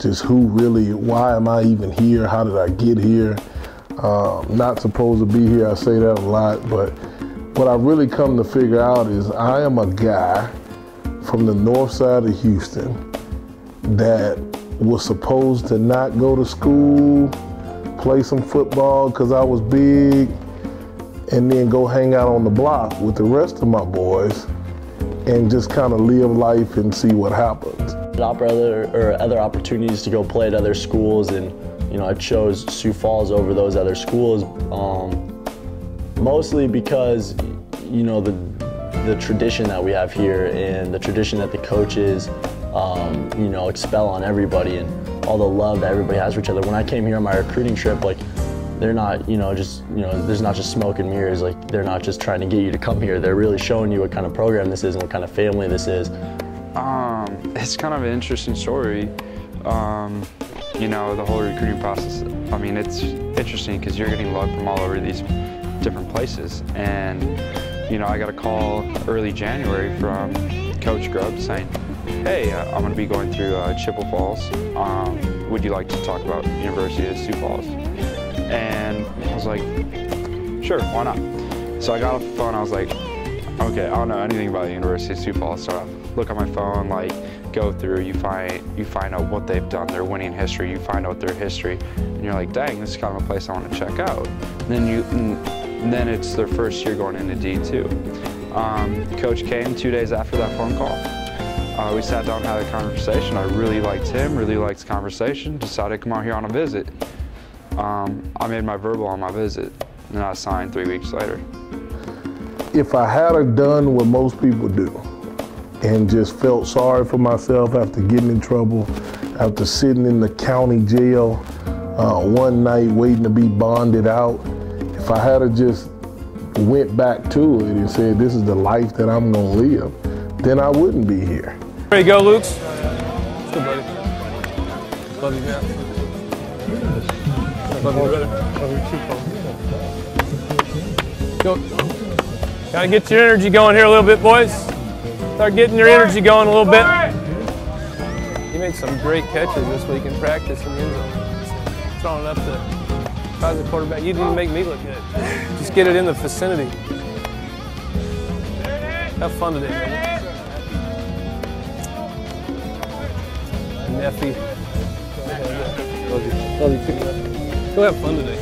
just why am I even here? How did I get here? Not supposed to be here, I say that a lot, but what I really come to figure out is I am a guy from the north side of Houston that was supposed to not go to school, play some football because I was big, and then go hang out on the block with the rest of my boys and just kind of live life and see what happens. Other opportunities to go play at other schools, and I chose Sioux Falls over those other schools, mostly because the tradition that we have here and the tradition that the coaches expel on everybody, and all the love that everybody has for each other. When I came here on my recruiting trip, like, they're not, there's not just smoke and mirrors. Like, they're not just trying to get you to come here. They're really showing you what kind of program this is and what kind of family this is. It's kind of an interesting story. The whole recruiting process, I mean, it's interesting because you're getting love from all over these different places. And, I got a call early January from Coach Grubb saying, hey, I'm going to be going through Chippewa Falls. Would you like to talk about University of Sioux Falls? And I was like, sure, why not? So I got off the phone, I was like, okay, I don't know anything about the University of Sioux Falls, so I look on my phone, like, go through, you find out what they've done, their winning history, you find out their history, and you're like, dang, this is kind of a place I want to check out. And then it's their first year going into D2. Coach came 2 days after that phone call. We sat down and had a conversation. I really liked him, really liked the conversation, decided to come out here on a visit. I made my verbal on my visit, and I signed 3 weeks later. If I had done what most people do and just felt sorry for myself after getting in trouble, after sitting in the county jail one night waiting to be bonded out, if I had just went back to it and said, this is the life that I'm gonna live, then I wouldn't be here. Ready to go, Luke's? Let's go, buddy. Love you, man. Love you, brother. Love you too, Go. Gotta get your energy going here a little bit, boys. Start getting your energy going a little bit. You made some great catches this week in practice in the end zone. Throwing it up to as a quarterback. You didn't make me look good. Just get it in the vicinity. Have fun today, man. Neffy. Love you too. Go have fun today.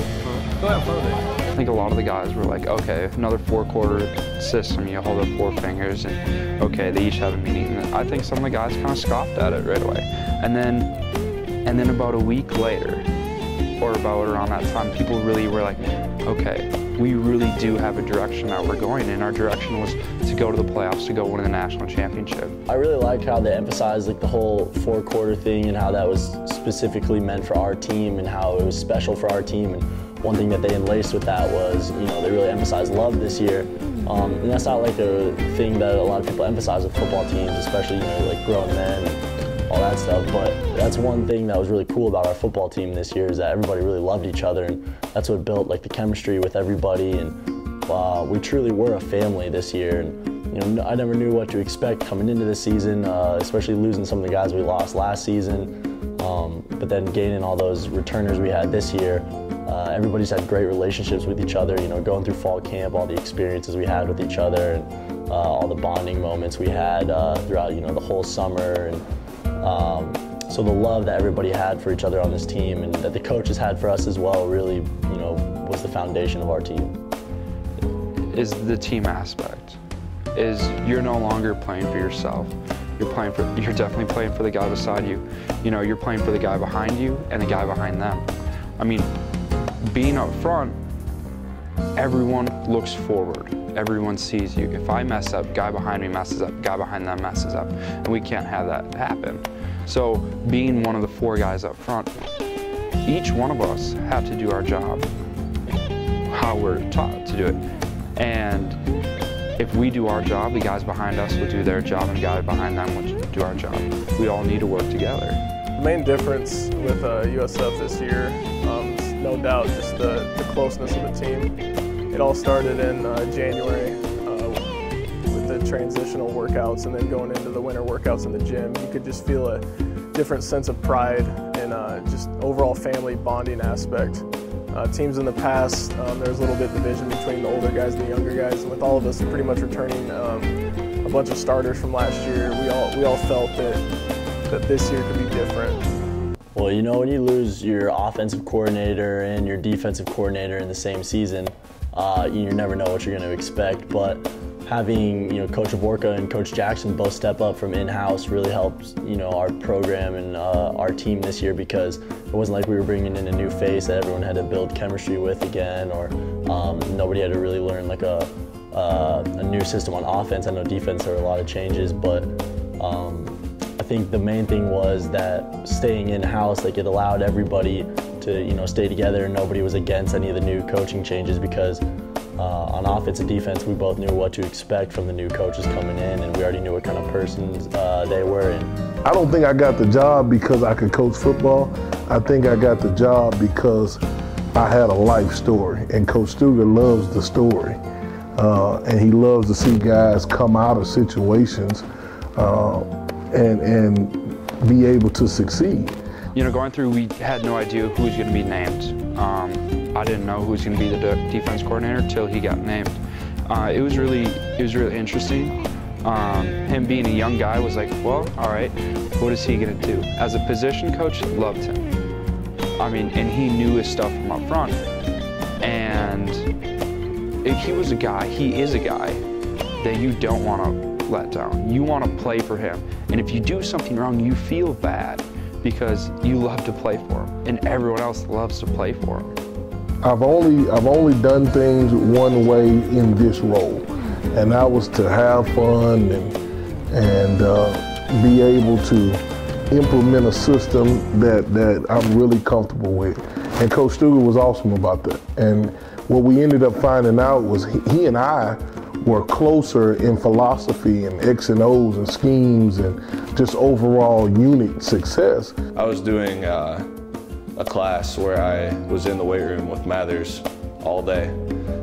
Go have fun today. I think a lot of the guys were like, okay, another 4-quarter system, you hold up 4 fingers, and okay, they each have a meaning. And I think some of the guys kind of scoffed at it right away. And then about a week later, or about around that time, people really were like, okay, we really do have a direction that we're going in. Our direction was to go to the playoffs, to go win the national championship. I really like how they emphasized like the whole 4-quarter thing and how that was specifically meant for our team and how it was special for our team. And one thing that they enlaced with that was, they really emphasized love this year. And that's not like a thing that a lot of people emphasize with football teams, especially, like grown men and all that stuff. But that's one thing that was really cool about our football team this year is that everybody really loved each other, and that's what built like the chemistry with everybody. And we truly were a family this year. And I never knew what to expect coming into this season, especially losing some of the guys we lost last season. But then gaining all those returners we had this year. Everybody's had great relationships with each other, going through fall camp, all the experiences we had with each other, and all the bonding moments we had throughout, the whole summer. And so the love that everybody had for each other on this team and that the coaches had for us as well really, was the foundation of our team. Is the team aspect. Is you're no longer playing for yourself. You're definitely playing for the guy beside you. You're playing for the guy behind you and the guy behind them. I mean, being up front, everyone looks forward. Everyone sees you. If I mess up, guy behind me messes up, guy behind them messes up, and we can't have that happen. So being one of the 4 guys up front, each one of us have to do our job, how we're taught to do it. And if we do our job, the guys behind us will do their job, and the guy behind them will do our job. We all need to work together. The main difference with USF this year is no doubt just the closeness of the team. It all started in January with the transitional workouts, and then going into the winter workouts in the gym. You could just feel a different sense of pride just overall family bonding aspect. Teams in the past, there's a little bit of division between the older guys and the younger guys. And with all of us pretty much returning a bunch of starters from last year, we all felt that this year could be different. Well, you know, when you lose your offensive coordinator and your defensive coordinator in the same season, you never know what you're going to expect. But having, you know, Coach Avorka and Coach Jackson both step up from in-house really helps, you know, our program and our team this year, because it wasn't like we were bringing in a new face that everyone had to build chemistry with again, or nobody had to really learn like a new system on offense. I know defense, there were a lot of changes, but I think the main thing was that staying in-house, like, it allowed everybody to, you know, stay together, and nobody was against any of the new coaching changes, because on offense and defense, we both knew what to expect from the new coaches coming in, and we already knew what kind of persons they were. And I don't think I got the job because I could coach football. I think I got the job because I had a life story, and Coach Stuger loves the story. And he loves to see guys come out of situations and be able to succeed. You know, going through, we had no idea who was going to be named. I didn't know who was going to be the defense coordinator until he got named. It was really interesting. Him being a young guy was like, well, all right, what is he going to do? As a position coach, loved him. I mean, and he knew his stuff from up front. And he was a guy, he is a guy that you don't want to let down. You want to play for him. And if you do something wrong, you feel bad because you love to play for him, and everyone else loves to play for him. I've only done things one way in this role, and that was to have fun and be able to implement a system that I'm really comfortable with. And Coach Stuger was awesome about that. And what we ended up finding out was he and I were closer in philosophy and X and O's and schemes and just overall unit success. I was doing a class where I was in the weight room with Mathers all day,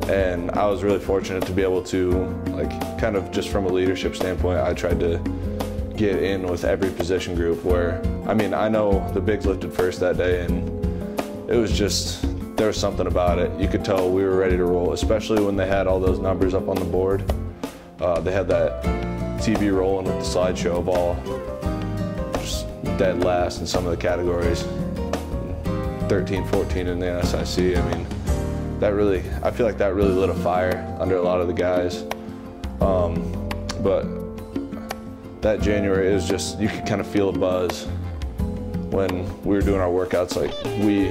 and I was really fortunate to be able to, like, kind of just from a leadership standpoint, I tried to get in with every position group where, I mean, I know the bigs lifted first that day, and it was just, there was something about it. You could tell we were ready to roll, especially when they had all those numbers up on the board. They had that TV rolling with the slideshow of all just dead last in some of the categories. 13, 14 in the NSIC. I mean, that really, I feel like that really lit a fire under a lot of the guys. But that January, it was just, you could kind of feel a buzz when we were doing our workouts. Like, we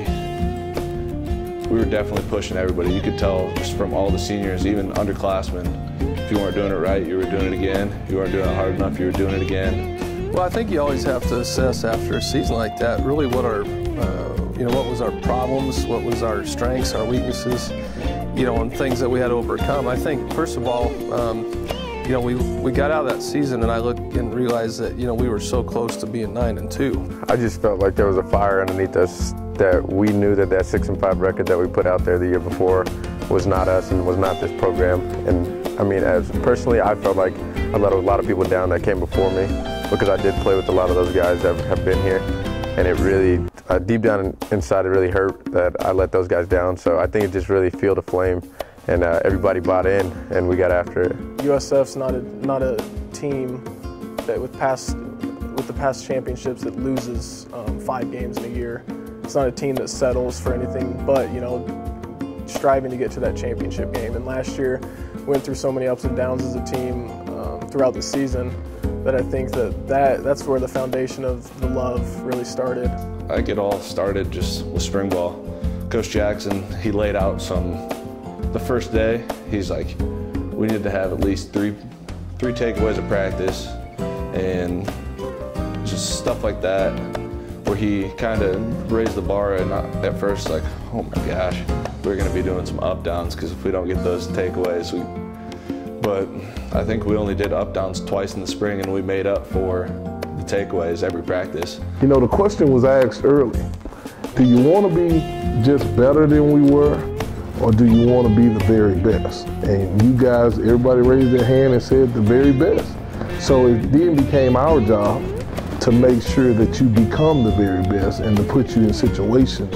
were definitely pushing everybody. You could tell just from all the seniors, even underclassmen, if you weren't doing it right, you were doing it again. If you weren't doing it hard enough, you were doing it again. Well, I think you always have to assess after a season like that, really what our, what was our problems, what was our strengths, our weaknesses, and things that we had to overcome. I think, first of all, we got out of that season, and I look and realized that, we were so close to being 9-2. I just felt like there was a fire underneath us, that we knew that 6-5 record that we put out there the year before was not us and was not this program. And I mean, as personally, I felt like I let a lot of people down that came before me, because I did play with a lot of those guys that have been here, and it really, deep down inside, it really hurt that I let those guys down. So I think it just really fueled a flame, and everybody bought in, and we got after it. USF's not a team that with the past championships that loses 5 games in a year. It's not a team that settles for anything but, striving to get to that championship game. And last year, we went through so many ups and downs as a team throughout the season that I think that's where the foundation of the love really started. I think it all started just with spring ball. Coach Jackson, he laid out the first day, he's like, we need to have at least three takeaways of practice, and just stuff like that, where he kind of raised the bar, and at first, like, oh my gosh, we're going to be doing some up-downs, because if we don't get those takeaways, but I think we only did up-downs twice in the spring, and we made up for the takeaways every practice. The question was asked early, do you want to be just better than we were, or do you want to be the very best? And you guys, everybody raised their hand and said the very best. So it then became our job to make sure that you become the very best and to put you in situations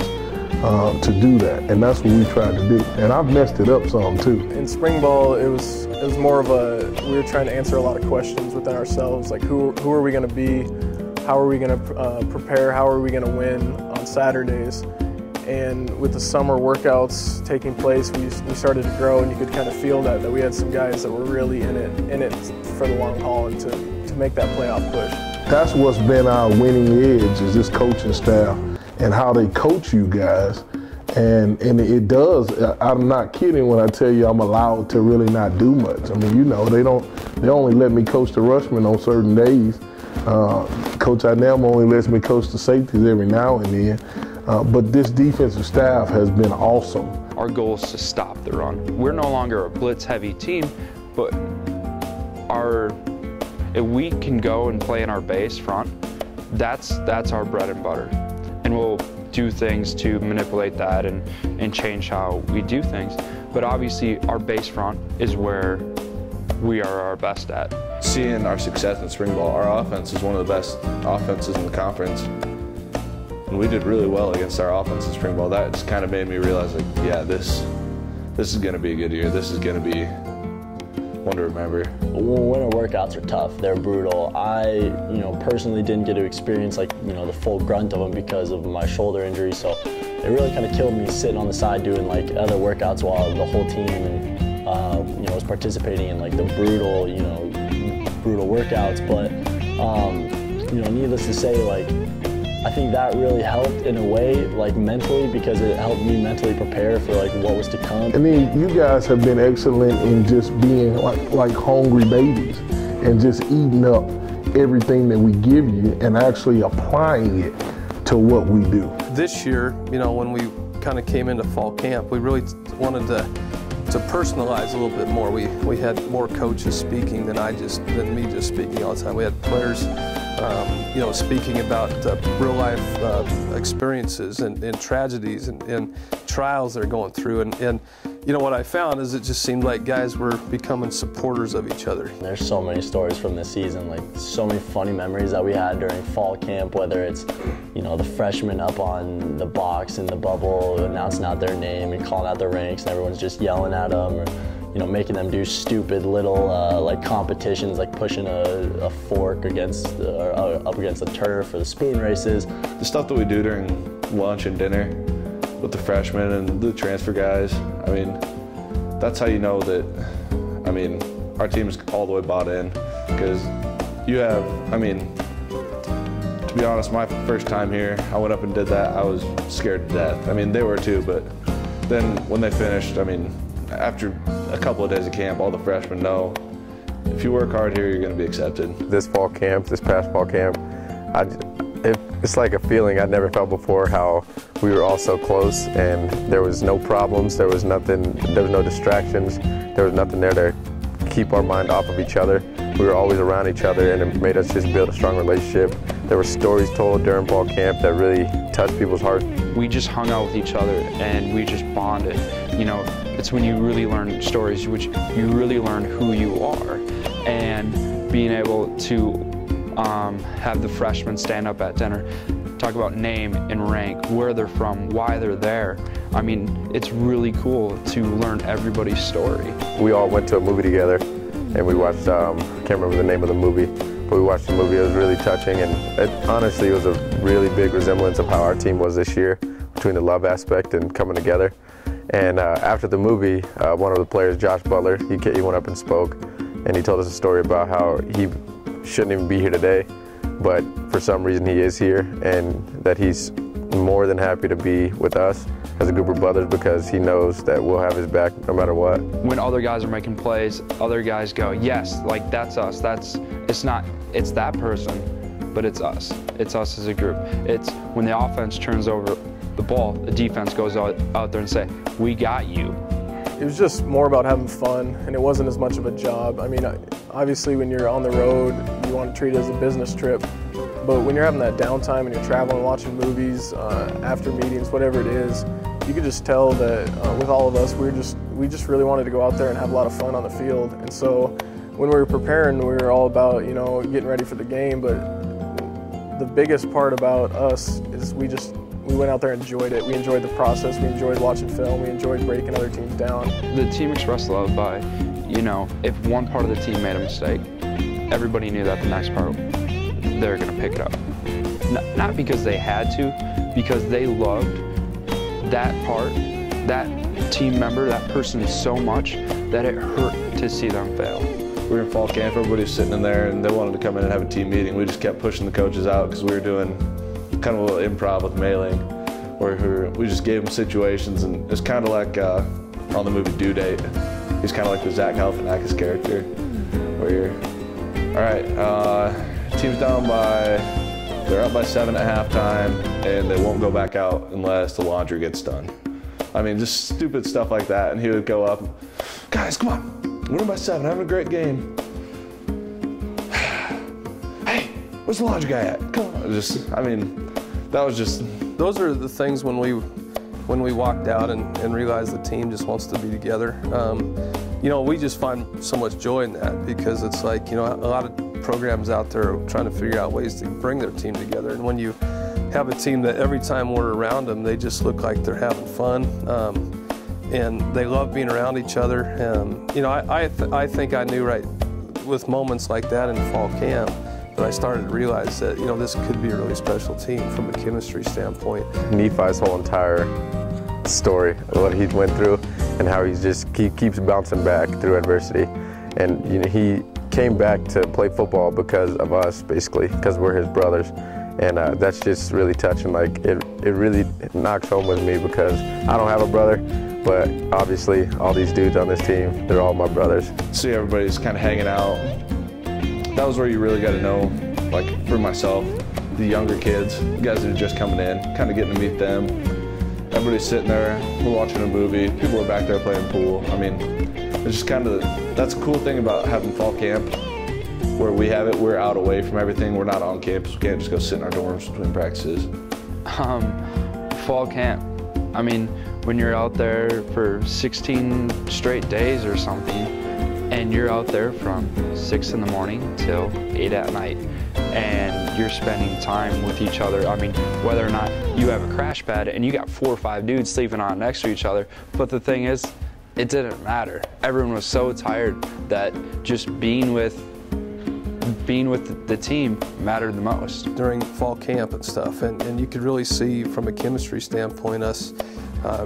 to do that. And that's what we tried to do. And I've messed it up some too. In spring ball, it was more of we were trying to answer a lot of questions within ourselves, like who are we going to be, how are we going to prepare, how are we going to win on Saturdays. And with the summer workouts taking place, we started to grow, and you could kind of feel that we had some guys that were really in it for the long haul and to make that playoff push. That's what's been our winning edge, is this coaching staff and how they coach you guys. And it does, I'm not kidding when I tell you I'm allowed to really not do much. I mean, you know, they only let me coach the rushmen on certain days. Coach Idem only lets me coach the safeties every now and then. But this defensive staff has been awesome. Our goal is to stop the run. We're no longer a blitz-heavy team, but if we can go and play in our base front, that's our bread and butter. And we'll do things to manipulate that and change how we do things. But obviously our base front is where we are our best at. Seeing our success in spring ball, our offense is one of the best offenses in the conference. And we did really well against our offense in spring ball. That just kind of made me realize, like, yeah, this is going to be a good year. This is going to be one to remember. Winter workouts are tough. They're brutal. I, personally didn't get to experience the full grunt of them because of my shoulder injury. So it really kind of killed me sitting on the side doing other workouts while the whole team was participating in the brutal, brutal workouts. But needless to say, I think that really helped in a way, mentally, because it helped me mentally prepare for what was to come. I mean, you guys have been excellent in just being like hungry babies and just eating up everything that we give you and actually applying it to what we do. This year, when we kind of came into fall camp, we really wanted to personalize a little bit more. We had more coaches speaking than me just speaking all the time. We had players speaking about real life experiences and tragedies and trials they're going through. And what I found is it just seemed like guys were becoming supporters of each other. There's so many stories from this season, so many funny memories that we had during fall camp, whether it's, the freshmen up on the box in the bubble announcing out their name and calling out their ranks and everyone's just yelling at them, or making them do stupid little competitions, like pushing a fork up against the turf, or the spoon races. The stuff that we do during lunch and dinner with the freshmen and the transfer guys, I mean, that's how you know that, our team is all the way bought in, because you have, to be honest, my first time here, I went up and did that, I was scared to death. They were too, but then when they finished, after a couple of days of camp, all the freshmen know if you work hard here, you're going to be accepted. This past fall camp, it's like a feeling I'd never felt before, how we were all so close and there was no problems, there was no distractions, there was nothing there to keep our mind off of each other. We were always around each other, and it made us just build a strong relationship. There were stories told during fall camp that really touched people's hearts. We just hung out with each other and we just bonded. It's when you really learn stories, which you really learn who you are, and being able to have the freshmen stand up at dinner, talk about name and rank, where they're from, why they're there. It's really cool to learn everybody's story. We all went to a movie together, and we watched, I can't remember the name of the movie, but we watched the movie. It was really touching, and honestly, it was a really big resemblance of how our team was this year, between the love aspect and coming together. And after the movie, one of the players, Josh Butler, he went up and spoke, and he told us a story about how he shouldn't even be here today, but for some reason he is here, and that he's more than happy to be with us as a group of brothers, because he knows that we'll have his back no matter what. When other guys are making plays, other guys go, yes, that's us. It's that person, but it's us. It's us as a group. It's when the offense turns over the ball, the defense goes out there and say, we got you. It was just more about having fun, and it wasn't as much of a job. Obviously when you're on the road, you want to treat it as a business trip, but when you're having that downtime and you're traveling, watching movies, after meetings, whatever it is, you could just tell that with all of us, we just really wanted to go out there and have a lot of fun on the field. And so when we were preparing, we were all about, getting ready for the game, but the biggest part about us is we went out there and enjoyed it. We enjoyed the process. We enjoyed watching film. We enjoyed breaking other teams down. The team expressed love by, you know, if one part of the team made a mistake, everybody knew that the next part, they were going to pick it up. Not because they had to, because they loved that part, that team member, that person so much that it hurt to see them fail. We were in fall camp, everybody was sitting in there and they wanted to come in and have a team meeting. We just kept pushing the coaches out because we were doing kind of a little improv with Mailing, where we just gave them situations, and it's kind of like on the movie Due Date. He's kind of like the Zach Galifianakis character, where you're, all right, team's down they're up by 7 at halftime, and they won't go back out unless the laundry gets done. I mean, just stupid stuff like that, and he would go up, guys, come on, we're up by 7, having a great game. Hey, where's the laundry guy at? Come on. I mean, that was just... Those are the things when we walked out and realized the team just wants to be together. You know, we just find so much joy in that, because it's like, you know, a lot of programs out there are trying to figure out ways to bring their team together. And when you have a team that every time we're around them, they just look like they're having fun, and they love being around each other. You know, I think I knew right with moments like that in fall camp that I started to realize that, you know, this could be a really special team from a chemistry standpoint. Nephi's whole entire story, what he went through, and how he keeps bouncing back through adversity. And you know, he came back to play football because of us, basically, because we're his brothers. And that's just really touching. Like, it really knocks home with me, because I don't have a brother, but obviously all these dudes on this team, they're all my brothers. See everybody's kind of hanging out. That was where you really got to know, like for myself, the younger kids, the guys that are just coming in, kind of getting to meet them. Everybody's sitting there, we're watching a movie, people are back there playing pool. I mean, it's just kind of, that's a cool thing about having fall camp, where we have it, we're out away from everything, we're not on campus, we can't just go sit in our dorms between practices. Fall camp, I mean, when you're out there for 16 straight days or something, and you're out there from 6 in the morning till 8 at night, and you're spending time with each other. I mean, whether or not you have a crash pad and you got 4 or 5 dudes sleeping on next to each other, but the thing is, it didn't matter. Everyone was so tired that just being with the team mattered the most. During fall camp and stuff, and you could really see from a chemistry standpoint us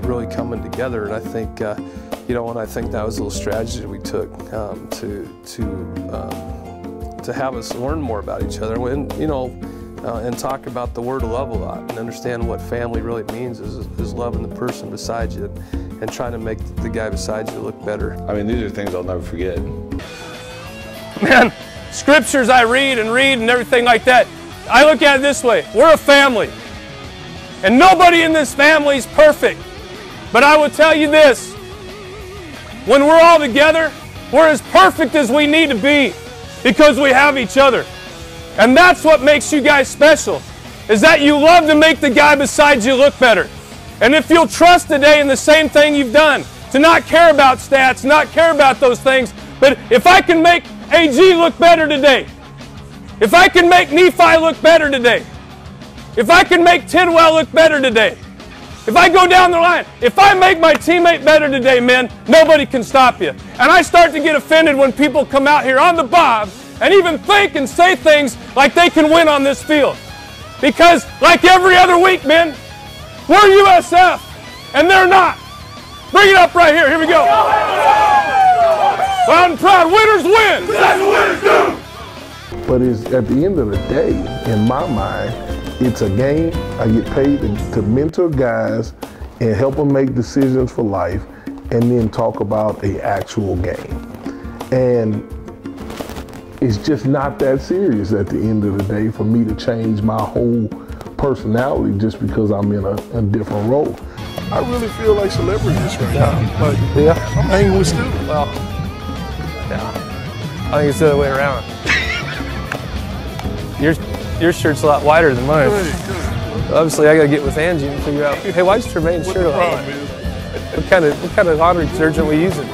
really coming together. And I think, you know, and I think that was a little strategy that we took to have us learn more about each other, and you know, and talk about the word love a lot, and understand what family really means is loving the person beside you, and trying to make the guy beside you look better. I mean, these are things I'll never forget. Man, scriptures I read and everything like that, I look at it this way: we're a family, and nobody in this family is perfect. But I will tell you this: when we're all together, we're as perfect as we need to be, because we have each other. And that's what makes you guys special, is that you love to make the guy beside you look better. And if you'll trust today in the same thing you've done, to not care about stats, not care about those things, but if I can make AG look better today, if I can make Nephi look better today, if I can make Tidwell look better today, if I go down the line, if I make my teammate better today, men, nobody can stop you. And I start to get offended when people come out here on the bob and even think and say things like they can win on this field. Because like every other week, men, we're USF and they're not. Bring it up right here. Here we go. Loud and proud. Winners win. That's what winners do. But it's, at the end of the day, in my mind, it's a game. I get paid to mentor guys and help them make decisions for life, and then talk about an actual game. And it's just not that serious at the end of the day for me to change my whole personality just because I'm in a different role. I really feel like celebrities right now. Like, Yeah. I'm hanging with students. Well, yeah. I think it's the other way around. Your shirt's a lot wider than mine. Obviously, I gotta get with Angie and figure out. Hey, why is Tremaine's shirt on? What kind of laundry detergent we using?